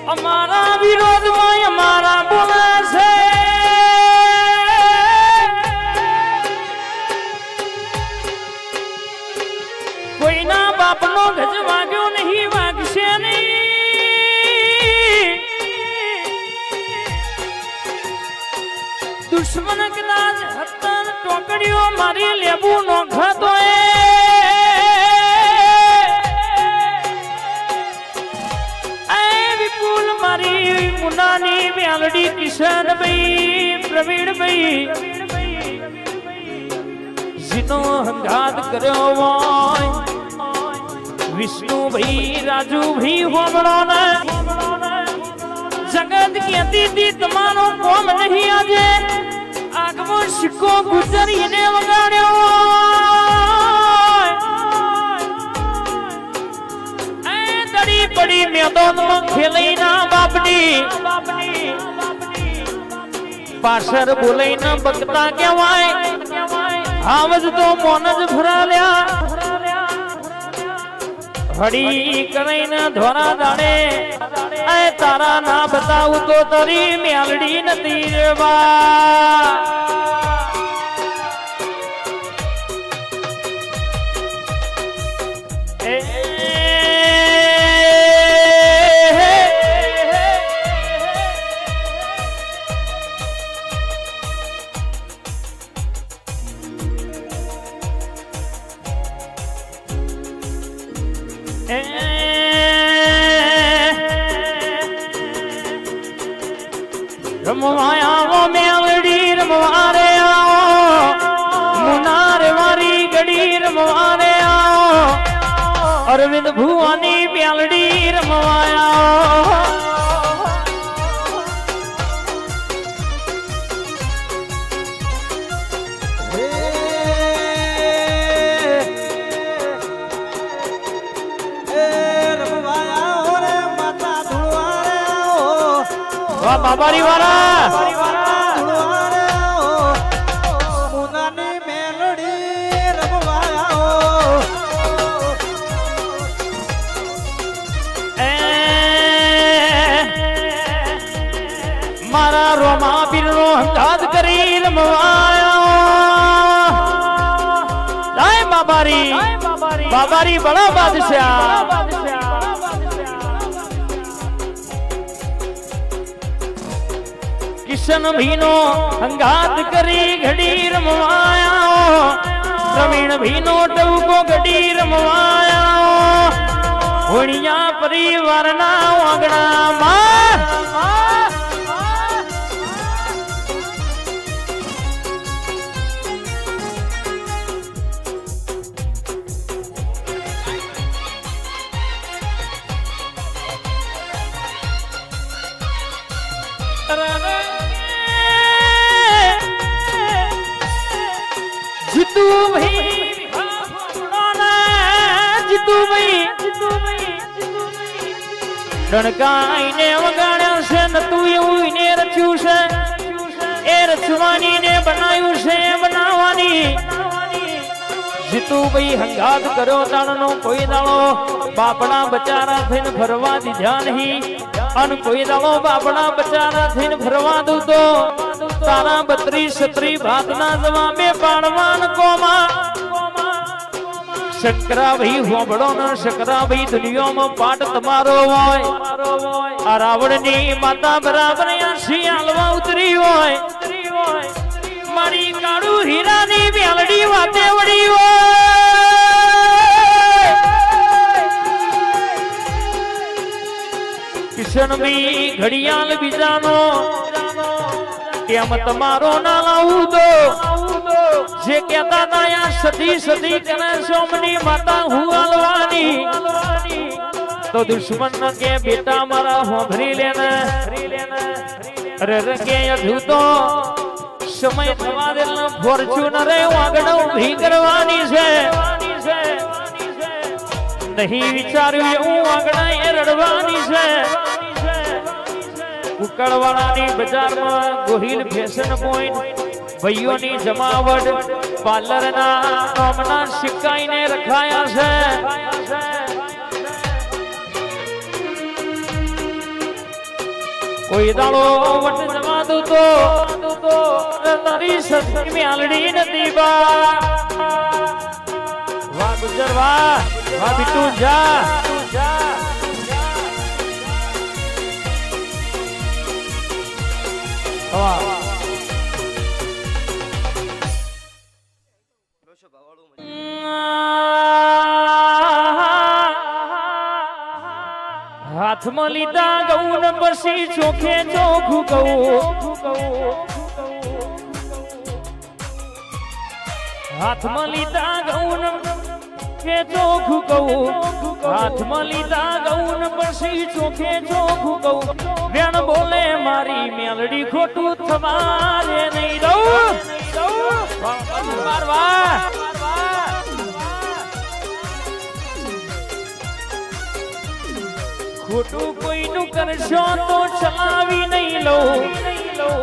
અમારા વિરોધમાં અમારા બોલે છે કોઈના બાપનો ગજ વાગ્યો નહીં વાગશે નહીં દુશ્મન કદાચ હત્તર ટોકડીઓ મારી લેબુ નો ખાતો મારી મુનાની મ્યાલડી કિશનભાઈ પ્રવીણભાઈ જીનો હંગાત કર્યો હોય વિષ્ણુભાઈ રાજુભાઈ હોમળો ને જગત કહેતી હતી તમારો કોમ નહીં આજે આગમો સિક્કો ગુજરીને વગાડ્યો પડી મેદાનમાં ખેલઈના બાપની પાછળ બોલાઈને બકતા કહેવાય આવજ તો મોન જ ભરાલ્યા હડી કરીને ધોરા દાડે એ તારા ના બતાવું તો તારી મેલડી નથી રેવા રમવાયા મેલડી રમવારે આવો મુનારે મારી ગડી રમવારે આવો અરવિંદ ભુવાની મેલડી રમવાયા બાબારી વાળા મુનાની મેલડી રમવાયા મારા રોમા પીરનો હંગાત કરી રમવાયા બાબારી બડા બાદશાહ કિશન ભીનો હંગાત કરી ઘડી રમવાયા પ્રવીણ ભીનો ટવકો ઘડી રમવાયા હોણિયા પરિવારના આંગણામાં ડણકાઈને વગાડ્યા છે ને તું એવું ને રચ્યું છે એ રચવાની ને બનાવ્યું છે બનાવવાની જીતુભાઈ હંગાત કર્યો દાણનો કોઈ દાડો બાપડા બચારા થઈને ફરવા દીધા નહીં અને કોઈ દાડો બાપડા બચારા થઈને ફરવા દઉં તો તારા 32 ભાતના જવાબે પાડવાન કોમાં શકરાભાઈ હોબળો ને શકરાભાઈ દુનિયામાં પાટ તમારો હોય આ રાવણની માતા બરાબર આશી હાલવા ઉતરી હોય મારી કાળુ હીરાની મેલડી વાતે વળી હોય કિશનભાઈ ઘડિયાળ બીજાનો કેમ તમારો ના લાવું તો જે કહેતા હતા સતી કરે સોમની માતા હું હાલવાની તો દુશ્મન કે બેટા મારા હોભરી લેને અરે રંગે હજુ તો સમય થવા દે ફોર્ચ્યુનર આગળ ઊભી કરવાની છે નહીં વિચાર્યું એવું આગળ રડવાની છે ઉકળવાળાની બજારમાં ગોહિલ ફેશન પોઈન્ટ ભાઈઓની જમાવટ પાર્લરના નામના સિક્કાઈને રખાયા છે કોઈ દાડો વટ જવા દો તો તારી સસરી મ્યાલડી નથી બા વાહ ગુજર વાહ વાહ બીટુ જા હાથમાં લીધા ગૌન પછી ચોખે ચોખ્ખું ગૌ હાથમાં લીધા ગૌન કે ચોખ્ખું ગૌ હાથમાં લીધા ગૌન પછી ચોખે ચોખ્ખું ગૌ વેણ બોલે મારી મેલડી ખોટું થવારે નહીં રહું ખોટું કોઈનું કરશો તો ચલાવી નહીં લઉં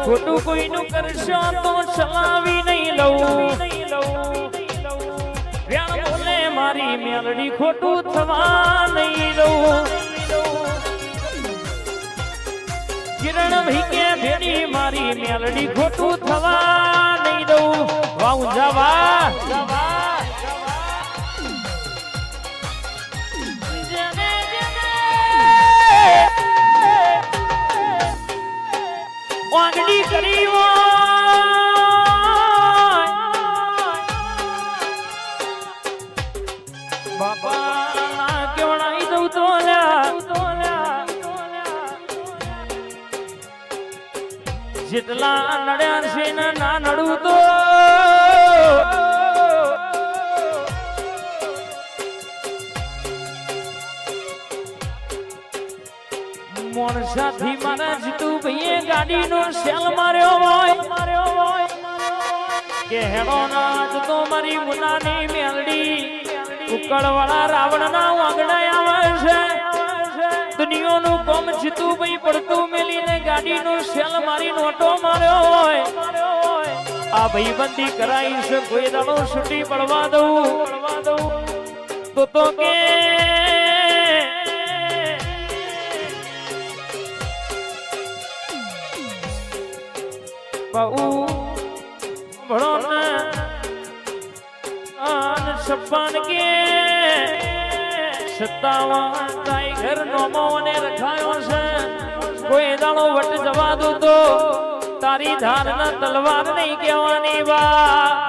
ખોટું કોઈનું કરશો તો ચલાવી નહીં લઉં વેણ બોલે મારી મેલડી ખોટું થવા નહીં દઉં કિરણ ભાઈ કે ભેડી મારી મેલડી ખોટું થવા નહીં દઉં વાઉ જવા વાગડી કરી બાપા કેવડાઈ દઉં તો જેટલા નડ્યા છે ને ના નડું તો મોણસાથી મારા જીતુ ભાઈએ ગાડીનો સેલ માર્યો હોય કે હેડો નાચ તો મારી મુનાની મેલડી ઉકળવાળા રાવણના વાગડા આવે છે દુનિયાનું કોમ જીતુ ભાઈ પડતું મેલીને ગાડીનો સેલ મારી નોટો માર્યો હોય આ ભાઈબંધી કરાઈ છે કોઈ દાડો છૂટી પડવા દઉં તો કે બહુ ભણો ને આન છપ્પન કે 57 ટાઈગર નોમોને રખાયો છે કોઈ દાડો વટ જવા દો તો તારી ધારના તલવાર નહીં કહેવાની બા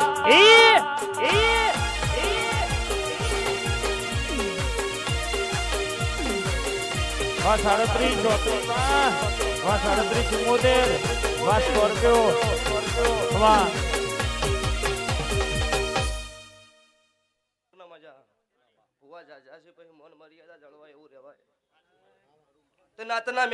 વા 37 વા 37 74 વા સ્કોર્પિયો વા મજા ભુવા જાજા છે પછી મન મર્યાદા જળવાય એવું રહેવાય તો નાતના